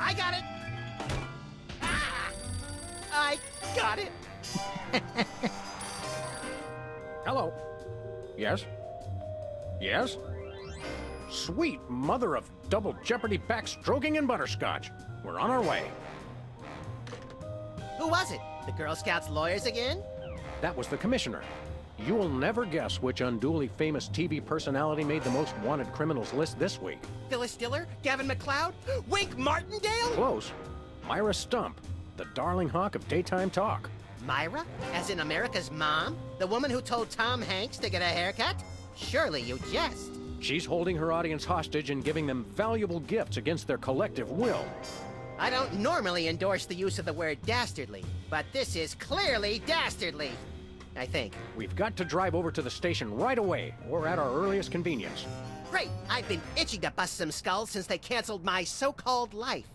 I got it! Ah! I got it! Hello. Yes? Yes? Sweet mother of double jeopardy backstroking and butterscotch. We're on our way. Who was it? The Girl Scouts lawyers again? That was the commissioner. You will never guess which unduly famous TV personality made the most wanted criminals list this week. Phyllis Diller? Gavin McLeod? Wink Martindale? Close. Myra Stump, the darling hawk of daytime talk. Myra? As in America's mom? The woman who told Tom Hanks to get a haircut? Surely you jest. She's holding her audience hostage and giving them valuable gifts against their collective will. I don't normally endorse the use of the word dastardly, but this is clearly dastardly. I think. We've got to drive over to the station right away, or at our earliest convenience. Great! I've been itching to bust some skulls since they canceled my so-called life.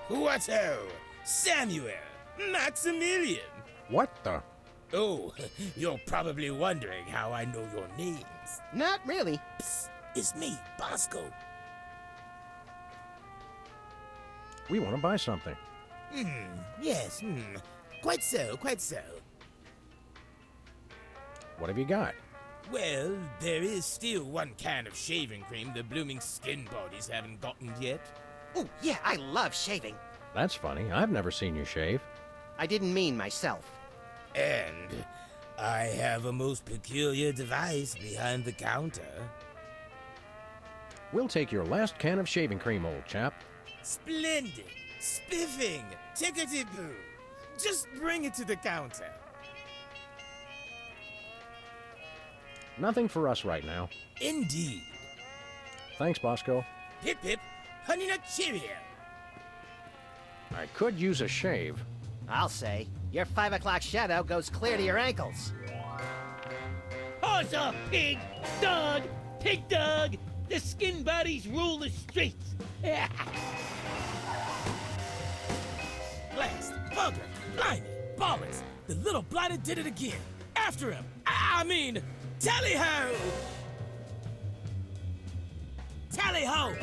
What-o? Samuel! Maximilian! What the? Oh, you're probably wondering how I know your names. Not really. Psst, it's me, Bosco. We want to buy something. Yes, Quite so, quite so. What have you got? Well, there is still one can of shaving cream the blooming skin bodies haven't gotten yet. Oh, yeah, I love shaving. That's funny. I've never seen you shave. I didn't mean myself. And I have a most peculiar device behind the counter. We'll take your last can of shaving cream, old chap. Splendid! Spiffing! Tickety-boo! Just bring it to the counter. Nothing for us right now. Indeed. Thanks, Bosco. Pip pip, honey nut cheerio. I could use a shave. I'll say. Your 5 o'clock shadow goes clear to your ankles. Horse off, pig! Dog! Pig dog! The skin bodies rule the streets! Blast, bugger, blimey, ballers. The little blighter did it again. After him. I mean, tally-ho! Tally-ho!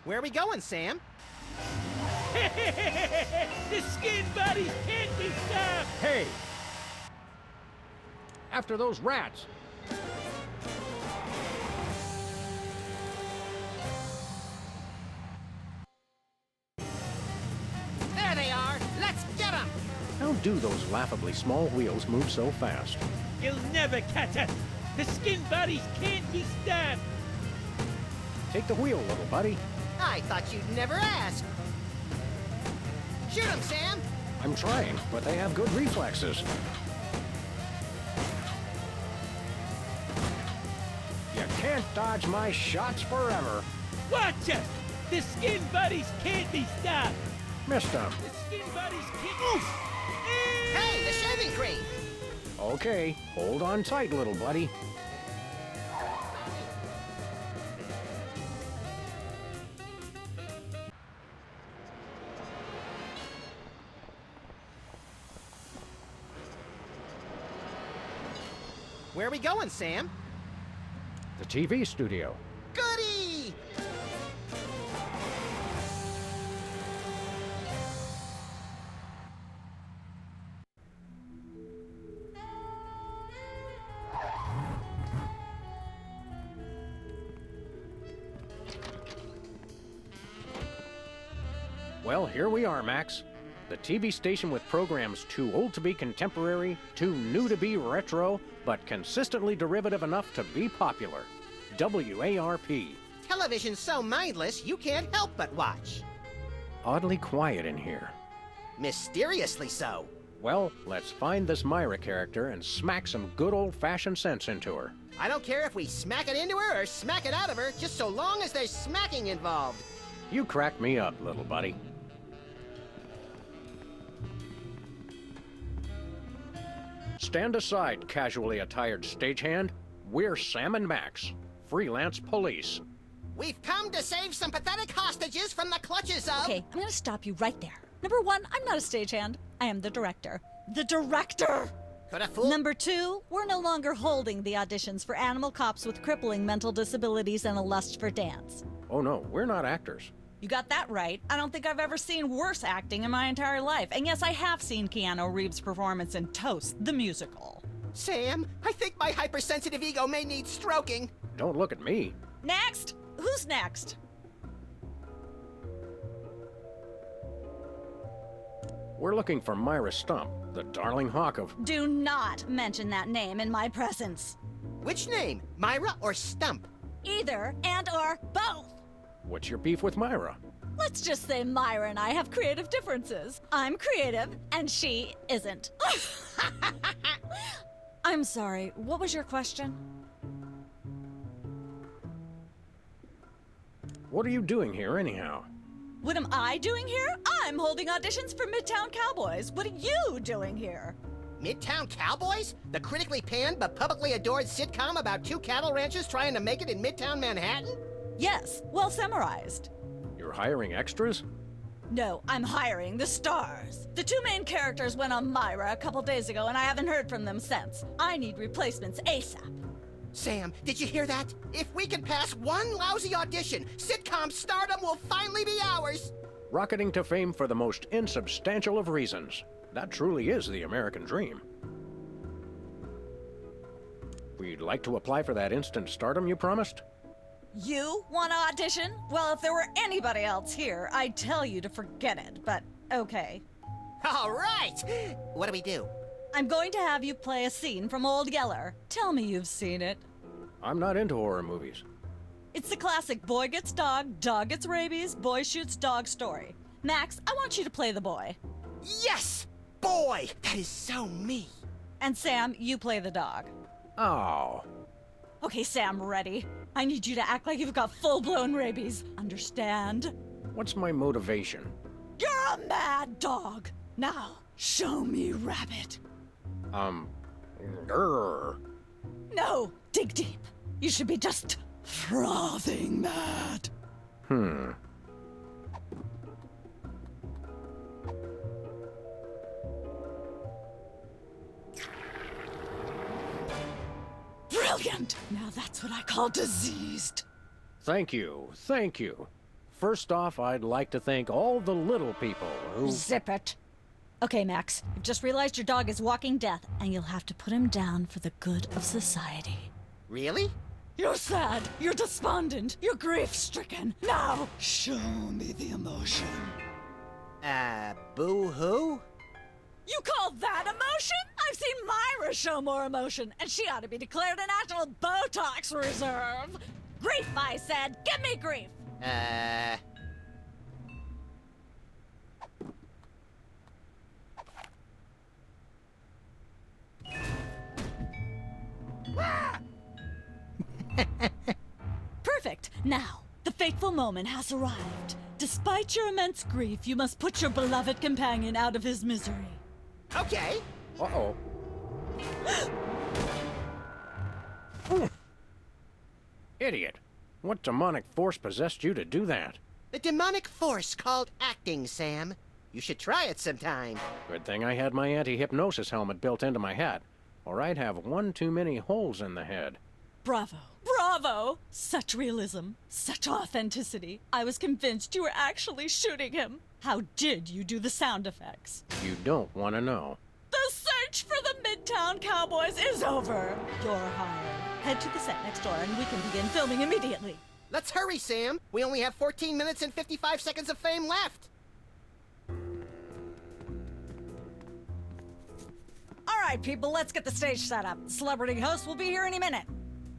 Where are we going, Sam? The skin bodies can't be stopped! Hey! After those rats! There they are! Let's get them! How do those laughably small wheels move so fast? You'll never catch us! The skin bodies can't be stopped! Take the wheel, little buddy. I thought you'd never ask. Shoot them, Sam! I'm trying, but they have good reflexes. You can't dodge my shots forever. Watch us! The skin bodies can't be stopped! Missed them. The skin bodies can't... Oof! Hey, the shaving cream! Okay, hold on tight, little buddy. Where are we going, Sam? The TV studio. Goody! Well, here we are, Max. The TV station with programs too old to be contemporary, too new to be retro, but consistently derivative enough to be popular. WARP, Television's so mindless, you can't help but watch. Oddly quiet in here. Mysteriously so. Well, let's find this Myra character and smack some good old-fashioned sense into her. I don't care if we smack it into her or smack it out of her, just so long as there's smacking involved. You crack me up, little buddy. Stand aside, casually attired stagehand. We're Sam and Max, freelance police. We've come to save some pathetic hostages from the clutches of... Okay, I'm gonna stop you right there. Number one, I'm not a stagehand. I am the director. The director! Could a fool... Number two, we're no longer holding the auditions for animal cops with crippling mental disabilities and a lust for dance. Oh no, we're not actors. You got that right. I don't think I've ever seen worse acting in my entire life. And yes, I have seen Keanu Reeves' performance in Toast, the musical. Sam, I think my hypersensitive ego may need stroking. Don't look at me. Next! Who's next? We're looking for Myra Stump, the darling hawk of... Do not mention that name in my presence. Which name, Myra or Stump? Either and or both. What's your beef with Myra? Let's just say Myra and I have creative differences. I'm creative, and she isn't. I'm sorry, what was your question? What are you doing here, anyhow? What am I doing here? I'm holding auditions for Midtown Cowboys. What are you doing here? Midtown Cowboys? The critically panned but publicly adored sitcom about two cattle ranchers trying to make it in Midtown Manhattan? Yes, well summarized. You're hiring extras? No, I'm hiring the stars. The two main characters went on Myra a couple days ago, and I haven't heard from them since. I need replacements ASAP. Sam, did you hear that? If we can pass one lousy audition, sitcom stardom will finally be ours! Rocketing to fame for the most insubstantial of reasons. That truly is the American dream. We'd like to apply for that instant stardom you promised? You want to audition? Well, if there were anybody else here, I'd tell you to forget it, but okay. All right! What do we do? I'm going to have you play a scene from Old Yeller. Tell me you've seen it. I'm not into horror movies. It's the classic boy gets dog, dog gets rabies, boy shoots dog story. Max, I want you to play the boy. Yes! Boy, that is so me. And Sam, you play the dog. Oh. Okay, Sam, ready? I need you to act like you've got full-blown rabies. Understand? What's my motivation? You're a mad dog. Now, show me rabbit. Grr. No, dig deep. You should be just frothing mad. Brilliant! Now that's what I call diseased. Thank you, thank you. First off, I'd like to thank all the little people who... Zip it. Okay, Max, you've just realized your dog is walking death, and you'll have to put him down for the good of society. Really? You're sad, you're despondent, you're grief-stricken. Now, show me the emotion. Boo-hoo? You call that emotion? I've seen Myra show more emotion, and she ought to be declared a national Botox reserve. Grief, I said. Give me grief. Perfect. Now, the fateful moment has arrived. Despite your immense grief, you must put your beloved companion out of his misery. Okay. Uh-oh. Ooh. Idiot. What demonic force possessed you to do that? The demonic force called acting, Sam. You should try it sometime. Good thing I had my anti-hypnosis helmet built into my hat, or I'd have one too many holes in the head. Bravo. Bravo! Such realism, such authenticity. I was convinced you were actually shooting him. How did you do the sound effects? You don't want to know. The search for the Midtown Cowboys is over. You're hired. Head to the set next door and we can begin filming immediately. Let's hurry, Sam. We only have 14 minutes and 55 seconds of fame left. All right, people, let's get the stage set up. The celebrity host will be here any minute.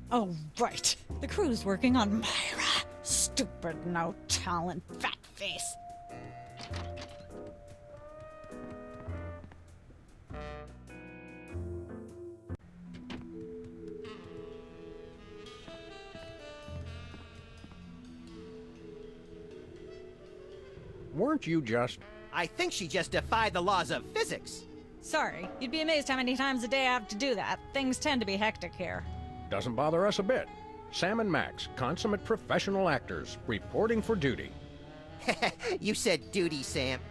Oh, right. The crew's working on Myra. Stupid, no talent, fat face. Weren't you just... I think she just defied the laws of physics. Sorry, you'd be amazed how many times a day I have to do that. Things tend to be hectic here. Doesn't bother us a bit. Sam and Max, consummate professional actors, reporting for duty. You said duty, Sam.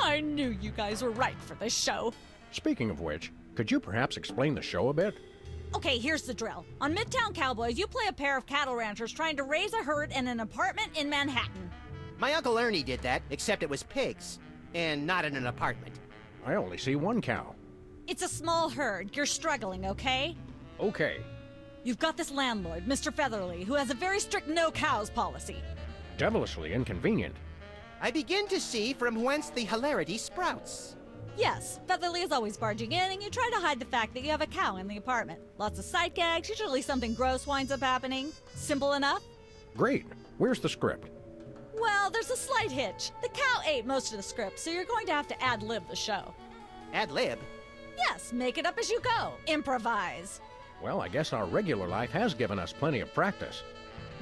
I knew you guys were right for this show. Speaking of which, could you perhaps explain the show a bit? Okay, here's the drill. On Midtown Cowboys, you play a pair of cattle ranchers trying to raise a herd in an apartment in Manhattan. My Uncle Ernie did that, except it was pigs. And not in an apartment. I only see one cow. It's a small herd. You're struggling, okay? Okay, You've got this landlord, Mr. Featherly, who has a very strict no cows policy. devilishly inconvenient. I begin to see from whence the hilarity sprouts. Yes, Featherly is always barging in, and you try to hide the fact that you have a cow in the apartment. Lots of sight gags, usually something gross winds up happening. Simple enough? Great. Where's the script? Well, there's a slight hitch. The cow ate most of the script, so you're going to have to ad-lib the show. Ad lib. Yes, make it up as you go. Improvise. Well, I guess our regular life has given us plenty of practice.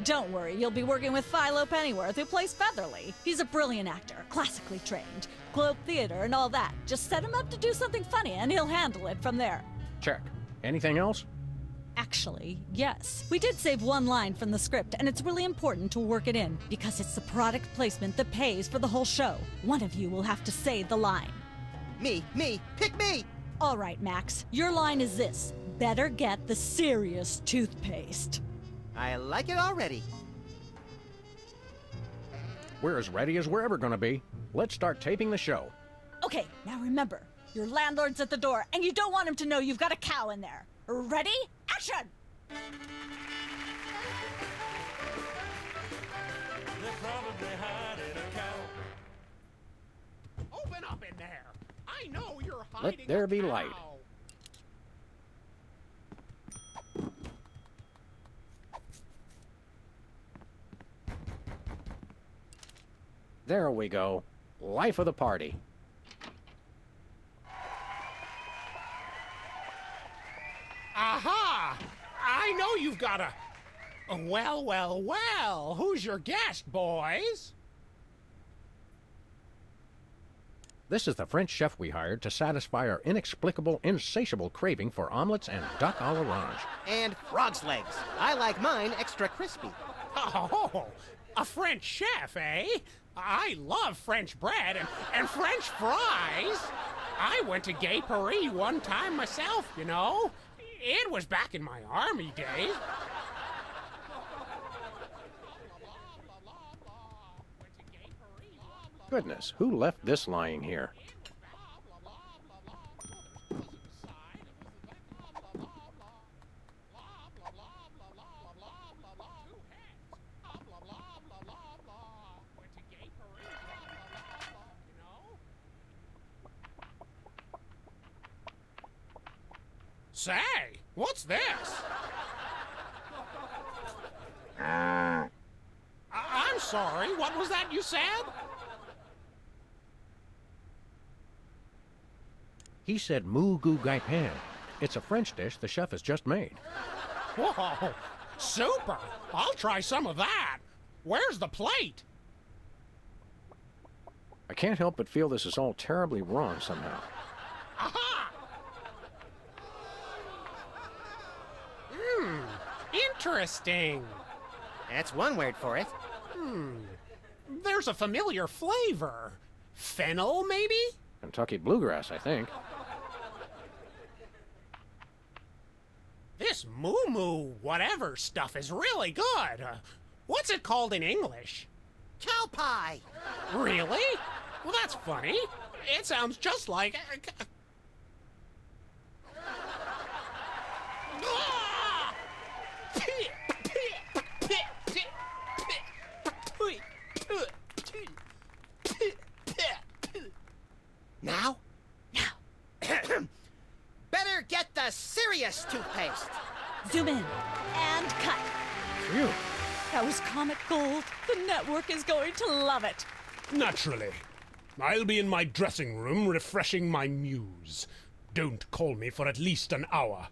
Don't worry, you'll be working with Philo Pennyworth, who plays Featherly. He's a brilliant actor, classically trained, Globe Theater and all that. Just set him up to do something funny and he'll handle it from there. Check. Anything else? Actually, yes. We did save one line from the script, and it's really important to work it in, because it's the product placement that pays for the whole show. One of you will have to say the line. Me, pick me! All right, Max, your line is this. Better get the serious toothpaste. I like it already. We're as ready as we're ever gonna be. Let's start taping the show. Okay, now remember, your landlord's at the door, and you don't want him to know you've got a cow in there. Ready? Action! Open up in there! I know you're hiding. Let there be light. There we go. Life of the party. Aha! I know you've got a... Well. Who's your guest, boys? This is the French chef we hired to satisfy our inexplicable, insatiable craving for omelets and duck à l'orange. And frog's legs. I like mine extra crispy. Oh, a French chef, eh? I love French bread and French fries. I went to Gay Paris one time myself, you know. It was back in my army days. Goodness, who left this lying here? Say, what's this? I'm sorry, what was that you said? He said Moo Goo Gai Pan. It's a French dish the chef has just made. Whoa, super! I'll try some of that. Where's the plate? I can't help but feel this is all terribly wrong somehow. Aha! Interesting. That's one word for it. There's a familiar flavor. Fennel, maybe? Kentucky bluegrass, I think. This moo moo whatever stuff is really good. What's it called in English? Cow pie! Really? Well, that's funny. It sounds just like... Ah! Now? Better get the serious toothpaste. Zoom in and cut. Phew. That was comic gold. The network is going to love it. Naturally. I'll be in my dressing room refreshing my muse. Don't call me for at least an hour.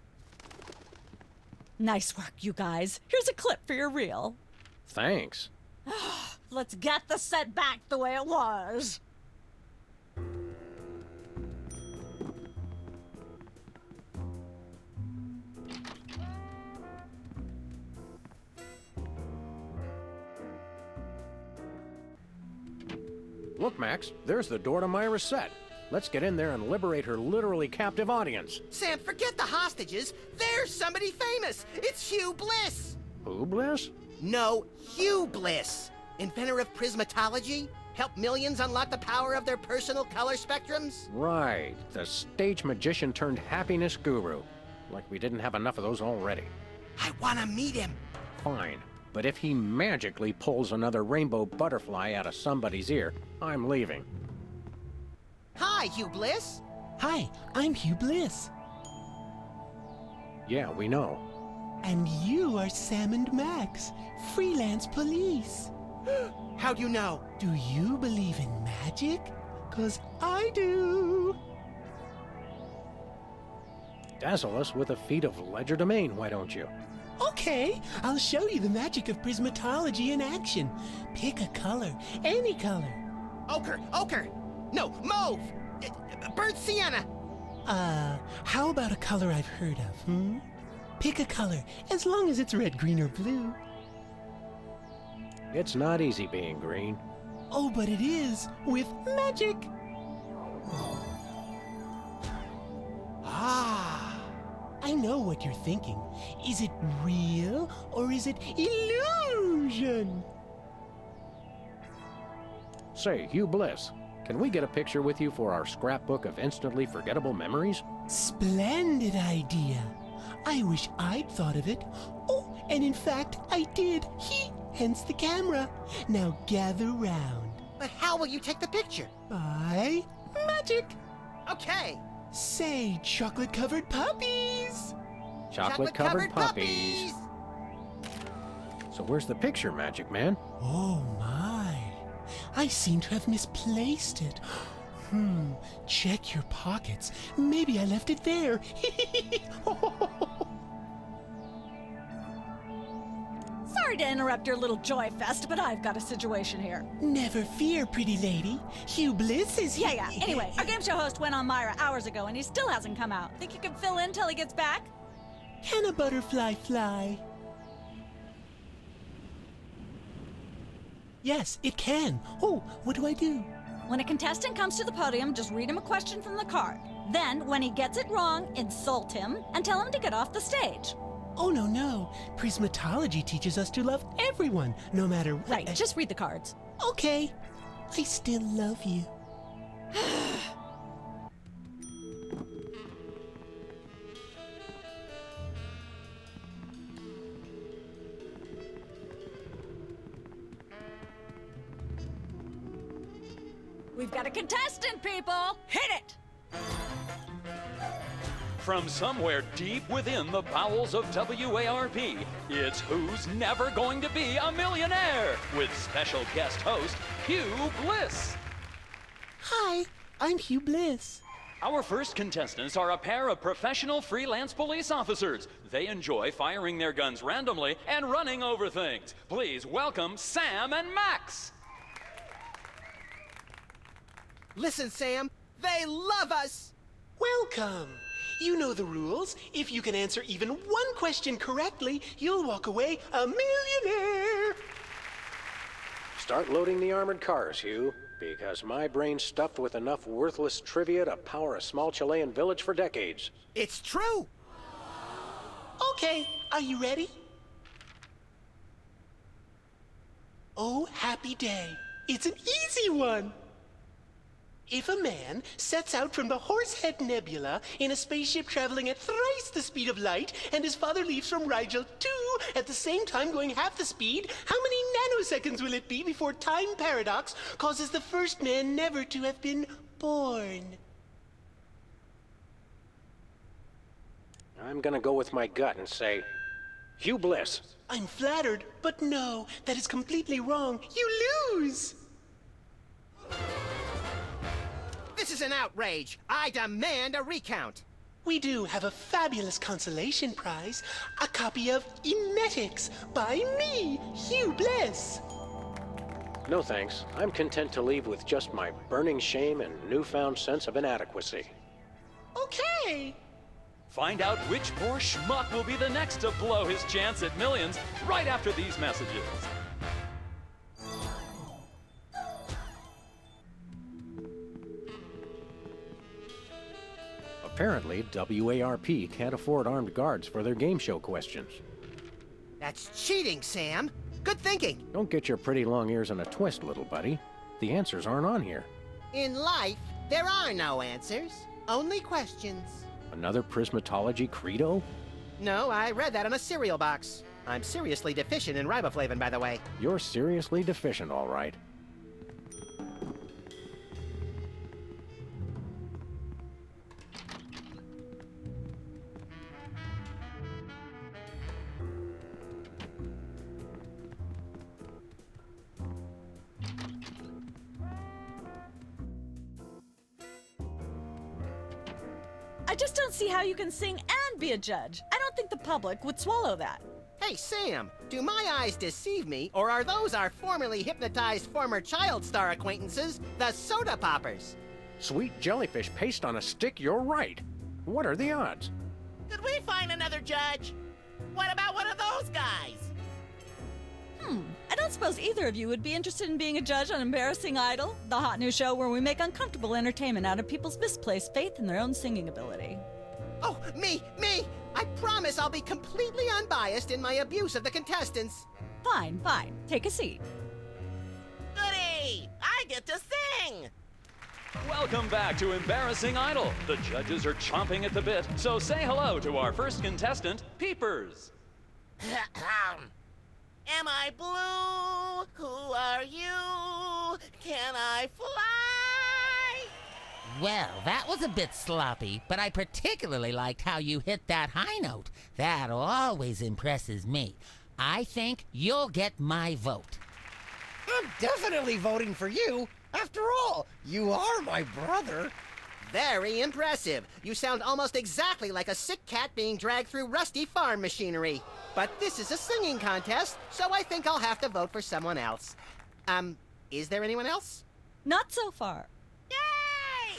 Nice work, you guys. Here's a clip for your reel. Thanks. Let's get the set back the way it was. Look, Max, there's the door to Myra's set. Let's get in there and liberate her literally captive audience. Sam, forget the hostages. There's somebody famous. It's Hugh Bliss. Who, Bliss? No, Hugh Bliss. Inventor of prismatology. Helped millions unlock the power of their personal color spectrums. Right, the stage magician turned happiness guru. Like we didn't have enough of those already. I want to meet him. Fine, but if he magically pulls another rainbow butterfly out of somebody's ear, I'm leaving. Hi, Hugh Bliss. Hi, I'm Hugh Bliss. Yeah, we know. And you are Sam and Max, freelance police. How'd you know? Do you believe in magic? 'Cause I do. Dazzle us with a feat of legerdemain, why don't you? Okay, I'll show you the magic of prismatology in action. Pick a color, any color. Ochre. No, mauve. Burnt sienna. How about a color I've heard of, Pick a color, as long as it's red, green, or blue. It's not easy being green. Oh, but it is, with magic. Ah. I know what you're thinking. Is it real, or is it illusion? Say, Hugh Bliss, can we get a picture with you for our scrapbook of instantly forgettable memories? Splendid idea. I wish I'd thought of it. Oh, and in fact, I did. Hence the camera. Now gather round. But how will you take the picture? By magic. Okay. Say, chocolate-covered puppies. Chocolate-covered puppies. So where's the picture, Magic Man? Oh, my. I seem to have misplaced it. Check your pockets. Maybe I left it there. Sorry to interrupt your little joy fest, but I've got a situation here. Never fear, pretty lady. Hugh Bliss is here. Yeah. Anyway, our game show host went on Myra hours ago, and he still hasn't come out. Think you can fill in till he gets back? Can a butterfly fly? Yes, it can. Oh, what do I do? When a contestant comes to the podium, just read him a question from the card. Then, when he gets it wrong, insult him and tell him to get off the stage. Oh, no. Prismatology teaches us to love everyone, no matter what. Right, just read the cards. Okay. I still love you. We've got a contestant, people! Hit it! From somewhere deep within the bowels of WARP, it's Who's Never Going to Be a Millionaire with special guest host Hugh Bliss. Hi, I'm Hugh Bliss. Our first contestants are a pair of professional freelance police officers. They enjoy firing their guns randomly and running over things. Please welcome Sam and Max. Listen, Sam. They love us. Welcome. You know the rules. If you can answer even one question correctly, you'll walk away a millionaire. Start loading the armored cars, Hugh, because my brain's stuffed with enough worthless trivia to power a small Chilean village for decades. It's true. Okay, are you ready? Oh, happy day. It's an easy one. If a man sets out from the Horsehead Nebula in a spaceship traveling at thrice the speed of light, and his father leaves from Rigel 2 at the same time going half the speed, how many nanoseconds will it be before time paradox causes the first man never to have been born? I'm gonna go with my gut and say, Hugh Bliss, I'm flattered, but no, that is completely wrong. You lose! This is an outrage. I demand a recount. We do have a fabulous consolation prize, a copy of Emetics by me, Hugh Bliss. No thanks. I'm content to leave with just my burning shame and newfound sense of inadequacy. Okay. Find out which poor schmuck will be the next to blow his chance at millions right after these messages. Apparently, WARP can't afford armed guards for their game show questions. That's cheating, Sam. Good thinking. Don't get your pretty long ears in a twist, little buddy. The answers aren't on here. In life, there are no answers, only questions. Another prismatology credo? No, I read that on a cereal box. I'm seriously deficient in riboflavin, by the way. You're seriously deficient, all right. I just don't see how you can sing and be a judge. I don't think the public would swallow that. Hey, Sam, do my eyes deceive me, or are those our formerly hypnotized former child star acquaintances, the Soda Poppers? Sweet jellyfish paste on a stick, you're right. What are the odds? Could we find another judge? What about one of those guys? I don't suppose either of you would be interested in being a judge on Embarrassing Idol, the hot new show where we make uncomfortable entertainment out of people's misplaced faith in their own singing ability. Oh, me! I promise I'll be completely unbiased in my abuse of the contestants. Fine. Take a seat. Goody! I get to sing! Welcome back to Embarrassing Idol. The judges are chomping at the bit, so say hello to our first contestant, Peepers. Am I blue? Who are you? Can I fly? Well, that was a bit sloppy, but I particularly liked how you hit that high note. That always impresses me. I think you'll get my vote. I'm definitely voting for you. After all, you are my brother. Very impressive. You sound almost exactly like a sick cat being dragged through rusty farm machinery. But this is a singing contest, so I think I'll have to vote for someone else. Is there anyone else? Not so far. Yay!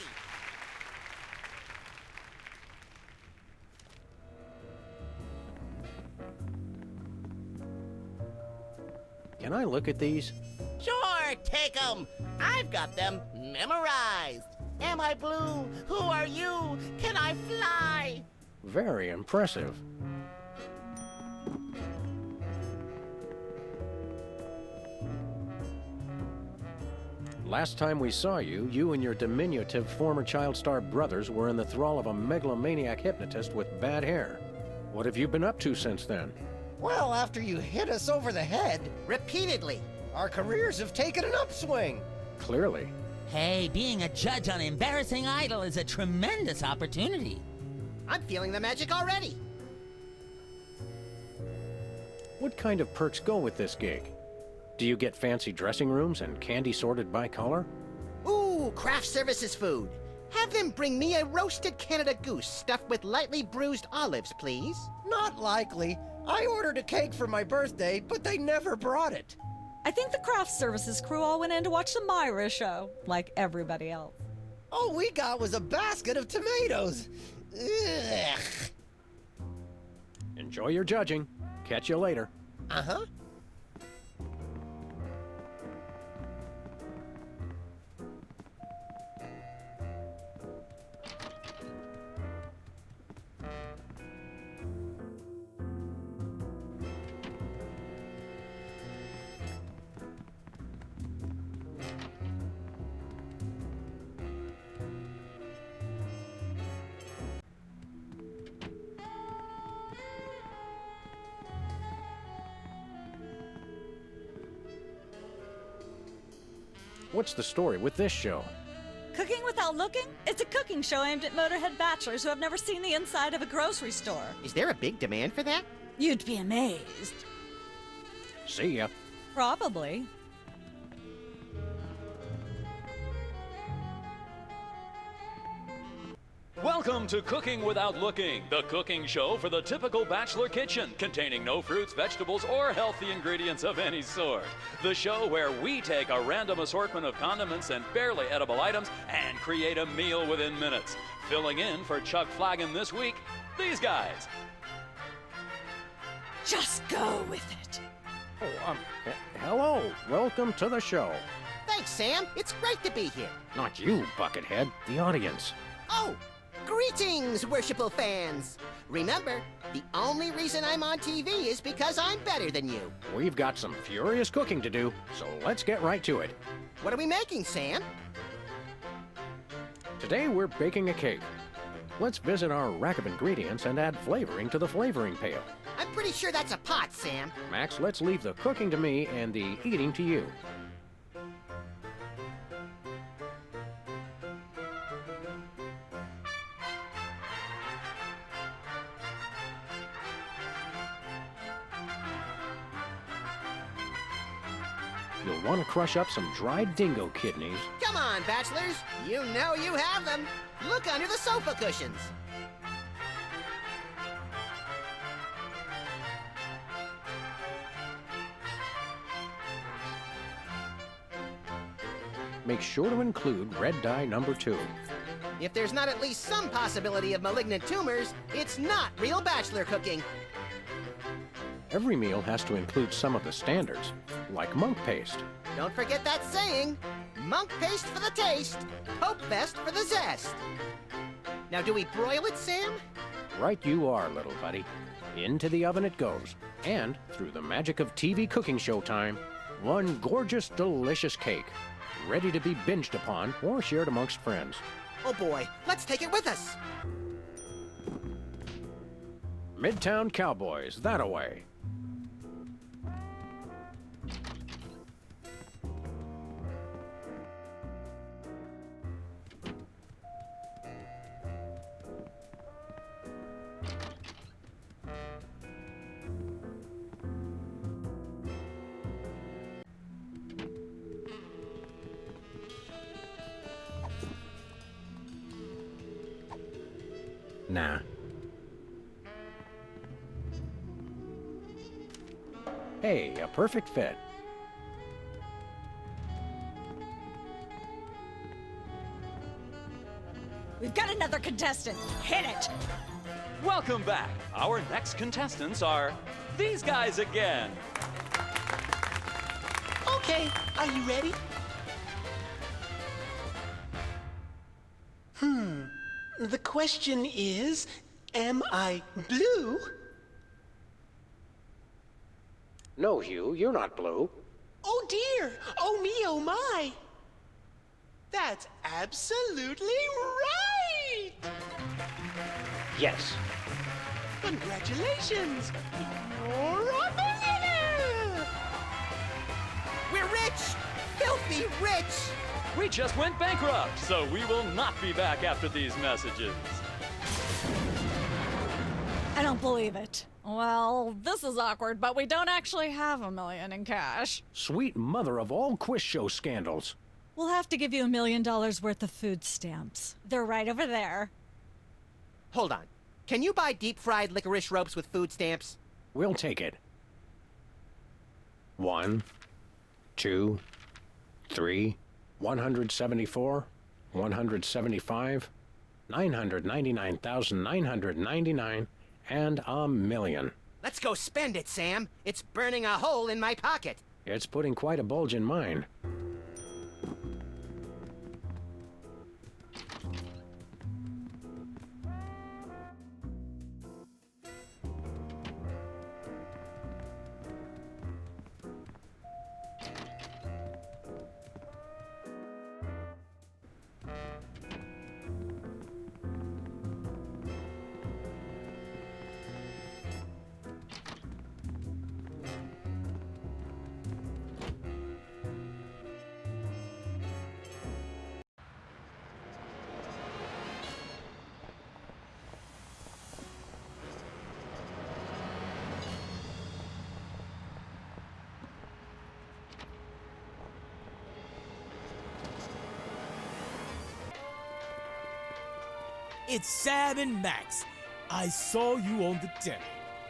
Can I look at these? Sure, take 'em. I've got them memorized. Am I blue? Who are you? Can I fly? Very impressive. Last time we saw you, you and your diminutive former child star brothers were in the thrall of a megalomaniac hypnotist with bad hair. What have you been up to since then? Well, after you hit us over the head, Repeatedly. our careers have taken an upswing. Clearly. Hey, being a judge on Embarrassing Idol is a tremendous opportunity. I'm feeling the magic already. What kind of perks go with this gig? Do you get fancy dressing rooms and candy sorted by color? Ooh, craft services food. Have them bring me a roasted Canada goose stuffed with lightly bruised olives, please. Not likely. I ordered a cake for my birthday, but they never brought it. I think the craft services crew all went in to watch the Myra show, like everybody else. All we got was a basket of tomatoes. Ugh. Enjoy your judging. Catch you later. Uh-huh. What's the story with this show? Cooking Without Looking? It's a cooking show aimed at Motorhead bachelors who have never seen the inside of a grocery store. Is there a big demand for that? You'd be amazed. See ya. Probably. Welcome to Cooking Without Looking, the cooking show for the typical bachelor kitchen, containing no fruits, vegetables, or healthy ingredients of any sort. The show where we take a random assortment of condiments and barely edible items and create a meal within minutes. Filling in for Chuck Flagon this week, these guys. Just go with it. Oh, hello. Welcome to the show. Thanks, Sam. It's great to be here. Not you, Buckethead. The audience. Oh, greetings, worshipful fans. Remember, the only reason I'm on TV is because I'm better than you. We've got some furious cooking to do, so let's get right to it. What are we making, Sam? Today we're baking a cake. Let's visit our rack of ingredients and add flavoring to the flavoring pail. I'm pretty sure that's a pot, Sam. Max, let's leave the cooking to me and the eating to you. You'll want to crush up some dried dingo kidneys. Come on, bachelors. You know you have them. Look under the sofa cushions. Make sure to include red dye number 2. If there's not at least some possibility of malignant tumors, it's not real bachelor cooking. Every meal has to include some of the standards, like monk paste. Don't forget that saying, monk paste for the taste, Pope Fest for the zest. Now, do we broil it, Sam? Right you are, little buddy. Into the oven it goes. And, through the magic of TV cooking show time, one gorgeous, delicious cake, ready to be binged upon or shared amongst friends. Oh boy, let's take it with us. Midtown Cowboys, that-a-way. Nah. Hey, a perfect fit. We've got another contestant. Hit it. Welcome back. Our next contestants are these guys again. Okay, are you ready? The question is, am I blue? No, Hugh, you're not blue. Oh dear! Oh me, oh my! That's absolutely right! Yes. Congratulations! You're a millionaire! We're rich! Filthy rich! We just went bankrupt, so we will not be back after these messages. I don't believe it. Well, this is awkward, but we don't actually have $1 million in cash. Sweet mother of all quiz show scandals. We'll have to give you $1 million worth of food stamps. They're right over there. Hold on. Can you buy deep-fried licorice ropes with food stamps? We'll take it. 1, 2, 3, 174, 175, 999,999, and $1 million. Let's go spend it, Sam. It's burning a hole in my pocket. It's putting quite a bulge in mine. It's Sam and Max. I saw you on the telly.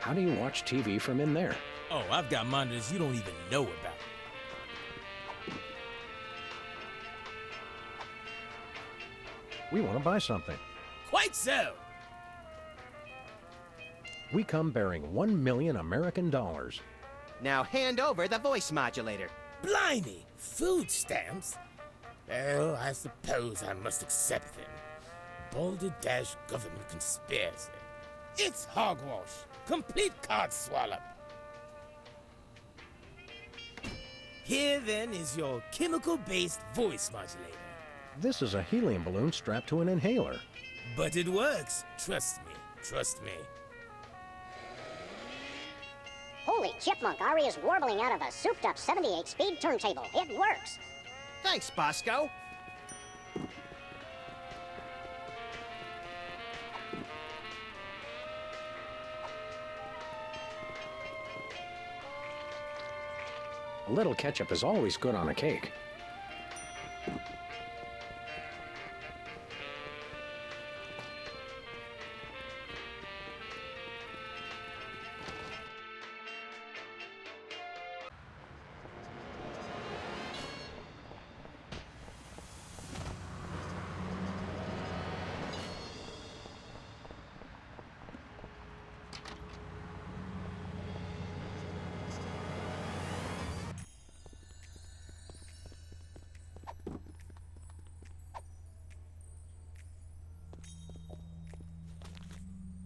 How do you watch TV from in there? Oh, I've got monitors you don't even know about. We want to buy something. Quite so. We come bearing 1 million American dollars. Now hand over the voice modulator. Blimey, food stamps? Well, I suppose I must accept them. Balderdash government conspiracy. It's hogwash. Complete card swallow. Here then is your chemical-based voice modulator. This is a helium balloon strapped to an inhaler. But it works. Trust me. Trust me. Holy chipmunk, Ari is warbling out of a souped-up 78-speed turntable. It works. Thanks, Bosco. A little ketchup is always good on a cake.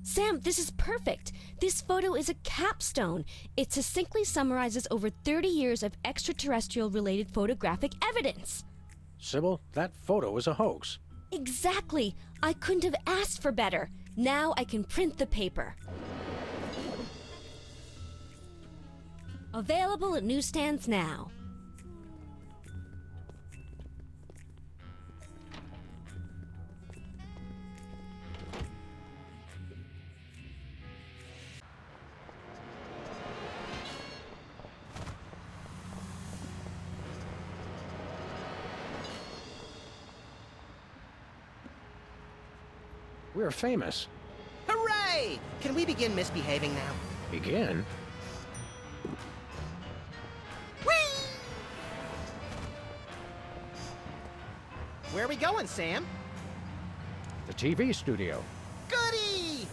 Sam, this is perfect. This photo is a capstone. It succinctly summarizes over 30 years of extraterrestrial-related photographic evidence. Sybil, that photo is a hoax. Exactly. I couldn't have asked for better. Now I can print the paper. Available at newsstands now. We're famous. Hooray! Can we begin misbehaving now? Begin? Whee! Where are we going, Sam? The TV studio. Goody!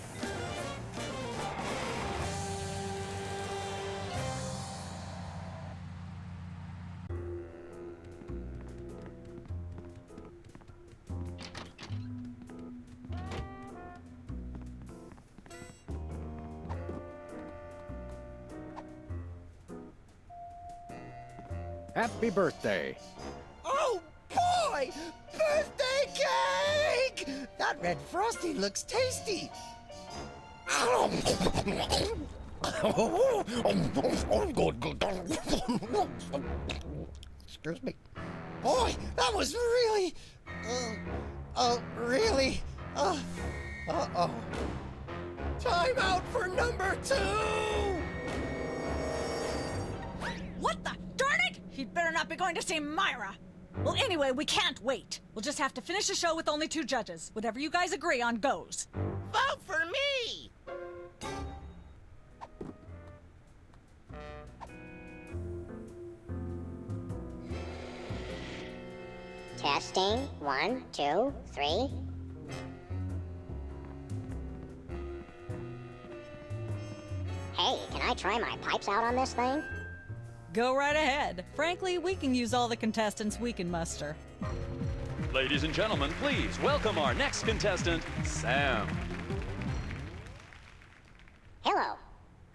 Happy birthday. Oh, boy! Birthday cake! That red frosty looks tasty. Excuse me. Boy, that was really... really... Uh-oh. Time out for number 2! What the? Darn it! He'd better not be going to see Myra. Well, anyway, we can't wait. We'll just have to finish the show with only 2 judges. Whatever you guys agree on goes. Vote for me! Testing. 1, 2, 3. Hey, can I try my pipes out on this thing? Go right ahead. Frankly, we can use all the contestants we can muster. Ladies and gentlemen, please welcome our next contestant, Sam. Hello.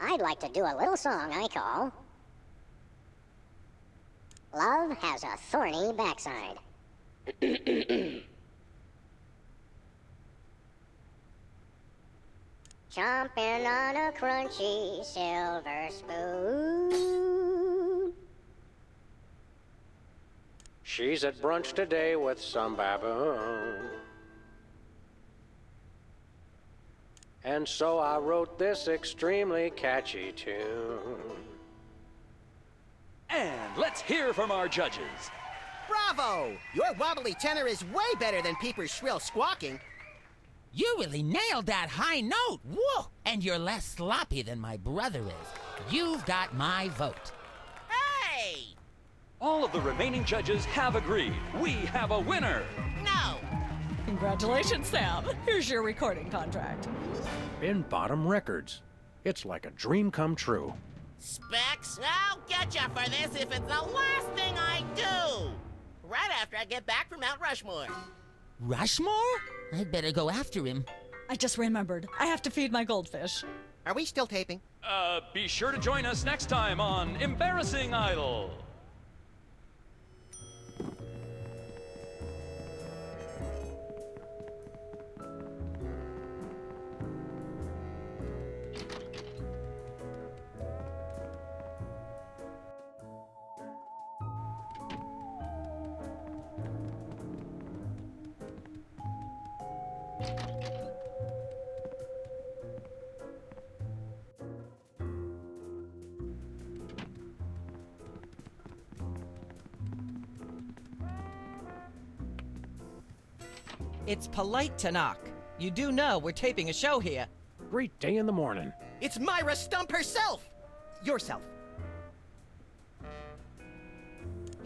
I'd like to do a little song I call Love Has a Thorny Backside. Chomping on a crunchy silver spoon. She's at brunch today with some baboon. And so I wrote this extremely catchy tune. And let's hear from our judges. Bravo! Your wobbly tenor is way better than Peeper's shrill squawking. You really nailed that high note. Whoa! And you're less sloppy than my brother is. You've got my vote. Hey! All of the remaining judges have agreed. We have a winner. No! Congratulations, Sam. Here's your recording contract. Bin Bottom Records. It's like a dream come true. Specs, I'll get you for this if it's the last thing I do! Right after I get back from Mount Rushmore. Rushmore? I'd better go after him. I just remembered. I have to feed my goldfish. Are we still taping? Be sure to join us next time on Embarrassing Idol. It's polite to knock. You do know we're taping a show here. Great day in the morning. It's Myra Stump herself! Yourself.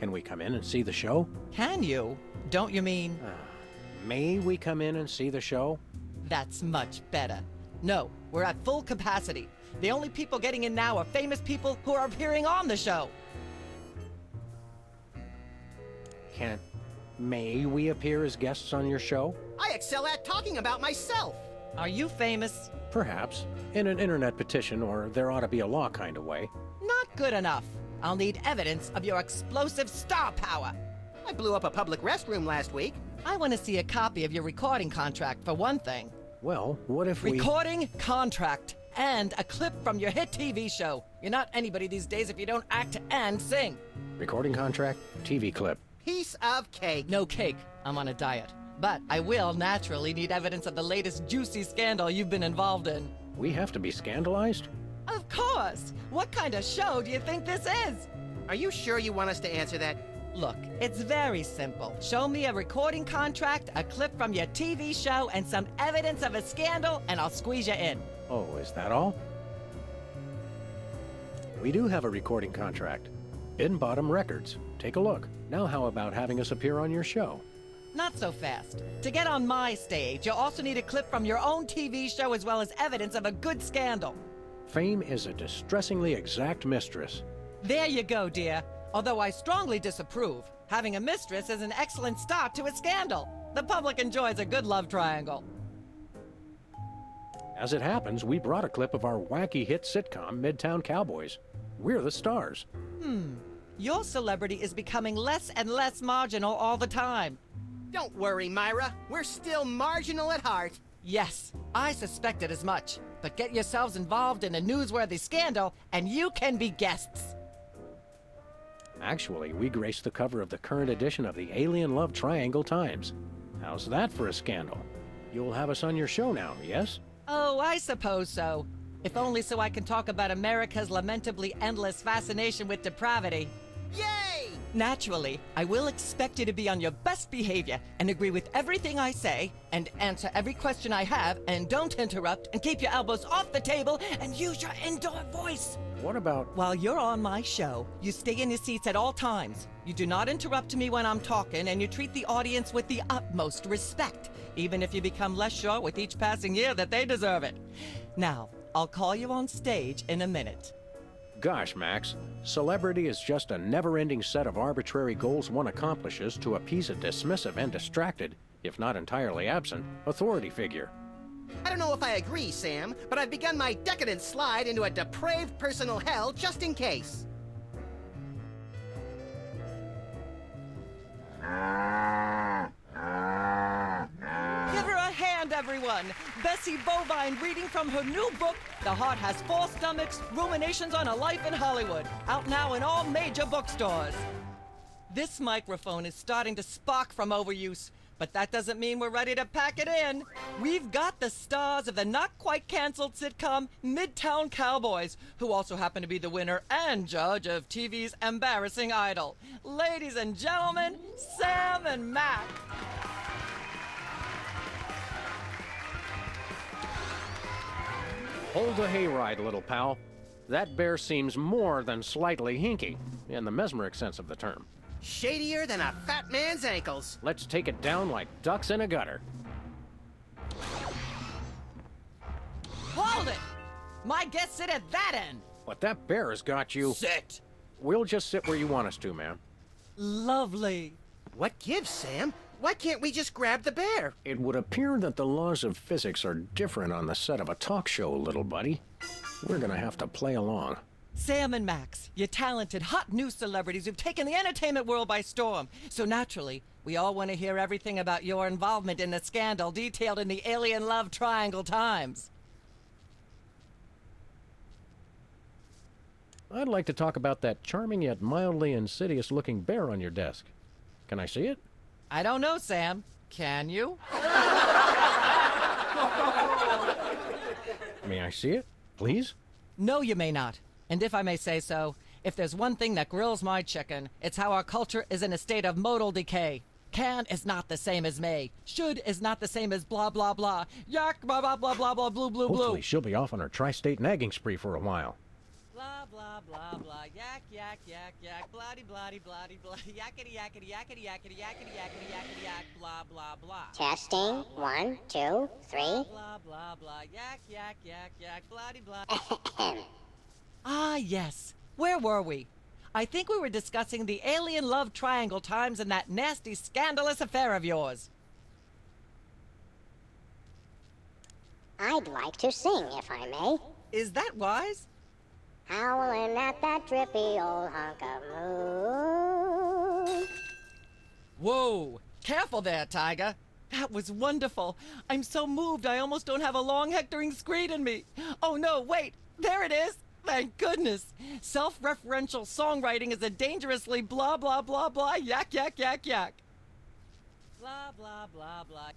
Can we come in and see the show? Can you? Don't you mean? May we come in and see the show? That's much better. No, we're at full capacity. The only people getting in now are famous people who are appearing on the show. May we appear as guests on your show? I excel at talking about myself. Are you famous? Perhaps. In an internet petition, or there ought to be a law kind of way. Not good enough. I'll need evidence of your explosive star power. I blew up a public restroom last week. I want to see a copy of your recording contract, for one thing. Well, what if we... Recording contract. And a clip from your hit TV show. You're not anybody these days if you don't act and sing. Recording contract, TV clip. Piece of cake. No cake. I'm on a diet. But I will naturally need evidence of the latest juicy scandal you've been involved in. We have to be scandalized? Of course! What kind of show do you think this is? Are you sure you want us to answer that? Look, it's very simple. Show me a recording contract, a clip from your TV show, and some evidence of a scandal, and I'll squeeze you in. Oh, is that all? We do have a recording contract. Bin Bottom Records. Take a look. Now how about having us appear on your show? Not so fast. To get on my stage, you'll also need a clip from your own TV show as well as evidence of a good scandal. Fame is a distressingly exact mistress. There you go, dear. Although I strongly disapprove. Having a mistress is an excellent start to a scandal. The public enjoys a good love triangle. As it happens, we brought a clip of our wacky hit sitcom, Midtown Cowboys. We're the stars. Your celebrity is becoming less and less marginal all the time. Don't worry, Myra. We're still marginal at heart. Yes, I suspected as much. But get yourselves involved in a newsworthy scandal, and you can be guests. Actually, we graced the cover of the current edition of the Alien Love Triangle Times. How's that for a scandal? You'll have us on your show now, yes? Oh, I suppose so. If only so I can talk about America's lamentably endless fascination with depravity. Yay! Naturally, I will expect you to be on your best behavior and agree with everything I say and answer every question I have and don't interrupt and keep your elbows off the table and use your indoor voice. What about... While you're on my show, you stay in your seats at all times. You do not interrupt me when I'm talking and you treat the audience with the utmost respect, even if you become less sure with each passing year that they deserve it. Now, I'll call you on stage in a minute. Gosh, Max, celebrity is just a never-ending set of arbitrary goals one accomplishes to appease a dismissive and distracted, if not entirely absent, authority figure. I don't know if I agree, Sam, but I've begun my decadent slide into a depraved personal hell just in case. Give her a hand, everyone! Bessie Bovine reading from her new book, The Heart Has Four Stomachs, Ruminations on a Life in Hollywood, out now in all major bookstores. This microphone is starting to spark from overuse, but that doesn't mean we're ready to pack it in. We've got the stars of the not-quite-canceled sitcom Midtown Cowboys, who also happen to be the winner and judge of TV's Embarrassing Idol. Ladies and gentlemen, Sam and Mac. Hold the hayride, little pal. That bear seems more than slightly hinky, in the mesmeric sense of the term. Shadier than a fat man's ankles. Let's take it down like ducks in a gutter. Hold it! My guests sit at that end. But that bear has got you. Sit. We'll just sit where you want us to, ma'am. Lovely. What gives, Sam? Why can't we just grab the bear? It would appear that the laws of physics are different on the set of a talk show, little buddy. We're gonna have to play along. Sam and Max, you talented, hot new celebrities who've taken the entertainment world by storm. So naturally, we all want to hear everything about your involvement in the scandal detailed in the Alien Love Triangle Times. I'd like to talk about that charming yet mildly insidious-looking bear on your desk. Can I see it? I don't know, Sam. Can you? May I see it, please? No, you may not. And if I may say so, if there's one thing that grills my chicken, it's how our culture is in a state of modal decay. Can is not the same as may. Should is not the same as blah, blah, blah. Yak, blah, blah, blah, blah, blah, blue, blue, blue. Hopefully she'll be off on her tri-state nagging spree for a while. Blah, blah, blah, blah. Yak, yak, yak, yak. Bloody, bloody, bloody, bloody. Yakety, yakety, yakety, yakety, yakety, yakety, yakety, yak. Blah, blah, blah. Testing. 1, 2, 3. Blah, blah, blah. Yak, yak, yak, yak. Bloody, bloody. Ah, yes. Where were we? I think we were discussing the Alien Love Triangle Times and that nasty, scandalous affair of yours. I'd like to sing, if I may. Is that wise? Howling at that drippy old hunk of moon. Whoa! Careful there, Tiger. That was wonderful. I'm so moved I almost don't have a long hectoring screed in me. Oh no, wait! There it is! Thank goodness! Self-referential songwriting is a dangerously blah blah blah blah yak yak yak yak. Blah blah blah blah.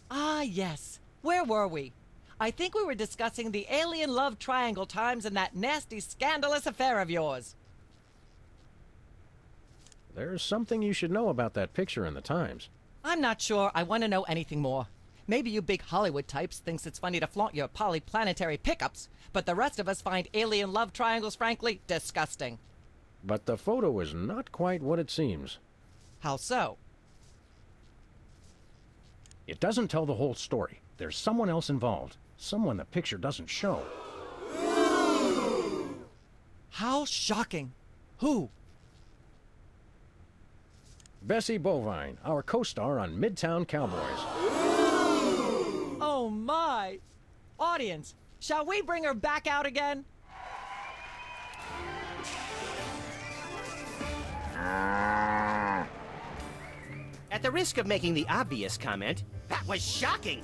Ah, yes. Where were we? I think we were discussing the Alien Love Triangle Times and that nasty, scandalous affair of yours. There's something you should know about that picture in the Times. I'm not sure I want to know anything more. Maybe you big Hollywood types thinks it's funny to flaunt your polyplanetary pickups, but the rest of us find alien love triangles, frankly, disgusting. But the photo is not quite what it seems. How so? It doesn't tell the whole story. There's someone else involved. Someone the picture doesn't show. How shocking. Who? Bessie Bovine, our co-star on Midtown Cowboys. Oh my! Audience, shall we bring her back out again? At the risk of making the obvious comment, that was shocking.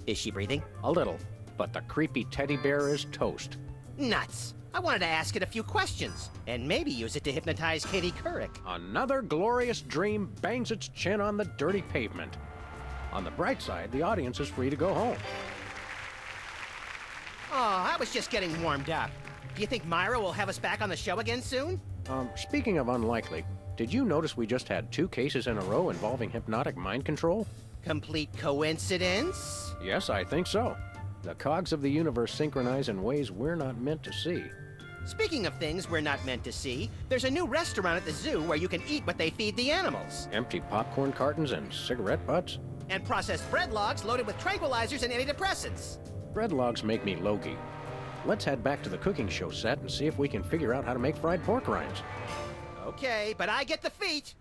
Is she breathing? A little, but the creepy teddy bear is toast. Nuts. I wanted to ask it a few questions, and maybe use it to hypnotize Katie Couric. Another glorious dream bangs its chin on the dirty pavement. On the bright side, the audience is free to go home. Oh, I was just getting warmed up. Do you think Myra will have us back on the show again soon? Speaking of unlikely, did you notice we just had 2 cases in a row involving hypnotic mind control? Complete coincidence? Yes, I think so. The cogs of the universe synchronize in ways we're not meant to see. Speaking of things we're not meant to see, there's a new restaurant at the zoo where you can eat what they feed the animals. Empty popcorn cartons and cigarette butts? And processed bread logs loaded with tranquilizers and antidepressants. Bread logs make me logy. Let's head back to the cooking show set and see if we can figure out how to make fried pork rinds. Okay, but I get the feet.